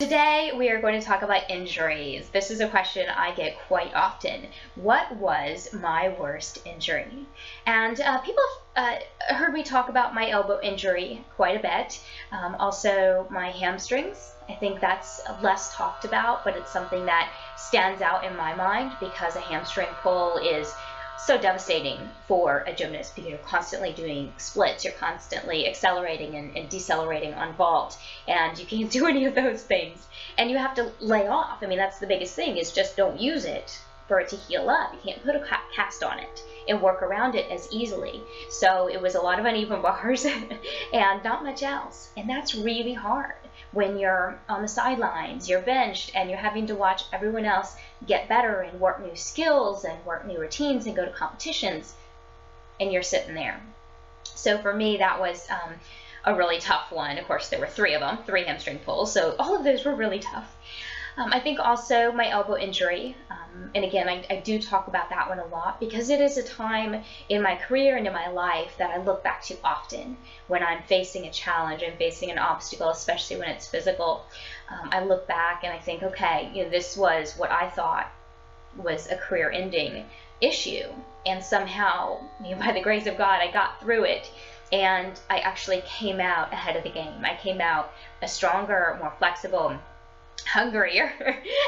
Today we are going to talk about injuries. This is a question I get quite often. What was my worst injury? And people heard me talk about my elbow injury quite a bit. Also my hamstrings. I think that's less talked about, but it's something that stands out in my mind because a hamstring pull is so devastating for a gymnast because you're constantly doing splits, you're constantly accelerating and decelerating on vault, and you can't do any of those things. And you have to lay off. I mean, that's the biggest thing, is just don't use it for it to heal up. You can't put a cast on it and work around it as easily. So it was a lot of uneven bars and not much else. And that's really hard when you're on the sidelines, you're benched, and you're having to watch everyone else get better and work new skills and work new routines and go to competitions, and you're sitting there. So for me, that was a really tough one. Of course, there were three of them, 3 hamstring pulls, so all of those were really tough. I think also my elbow injury, and again, I do talk about that one a lot because it is a time in my career and in my life that I look back to often when I'm facing a challenge, I'm facing an obstacle, especially when it's physical. I look back and I think, okay, this was what I thought was a career-ending issue, and somehow, by the grace of God, I got through it. And I actually came out ahead of the game. I came out a stronger, more flexible, hungrier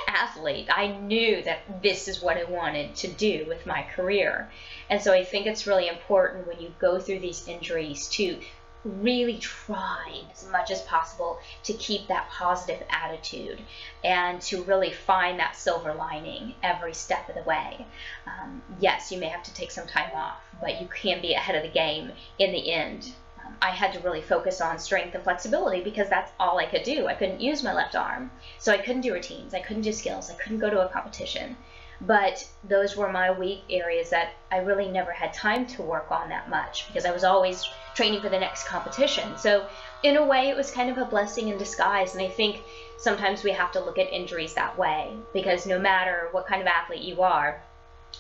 athlete. I knew that this is what I wanted to do with my career. And so I think it's really important when you go through these injuries to really try as much as possible to keep that positive attitude and to really find that silver lining every step of the way. Yes, you may have to take some time off, but you can be ahead of the game in the end. I had to really focus on strength and flexibility because that's all I could do. I couldn't use my left arm, so I couldn't do routines, I couldn't do skills, I couldn't go to a competition. But those were my weak areas that I really never had time to work on that much because I was always training for the next competition. So in a way, it was kind of a blessing in disguise. And I think sometimes we have to look at injuries that way because no matter what kind of athlete you are,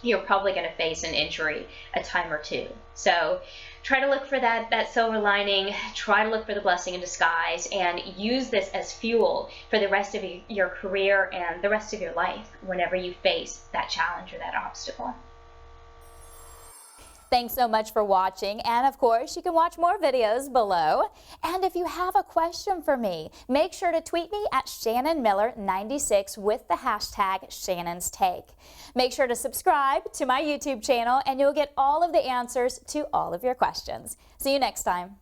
you're probably going to face an injury a time or two. So try to look for that silver lining, try to look for the blessing in disguise, and use this as fuel for the rest of your career and the rest of your life whenever you face that challenge or that obstacle. Thanks so much for watching, and of course you can watch more videos below. And if you have a question for me, make sure to tweet me at ShannonMiller96 with the hashtag Shannon's Take. Make sure to subscribe to my YouTube channel and you'll get all of the answers to all of your questions. See you next time.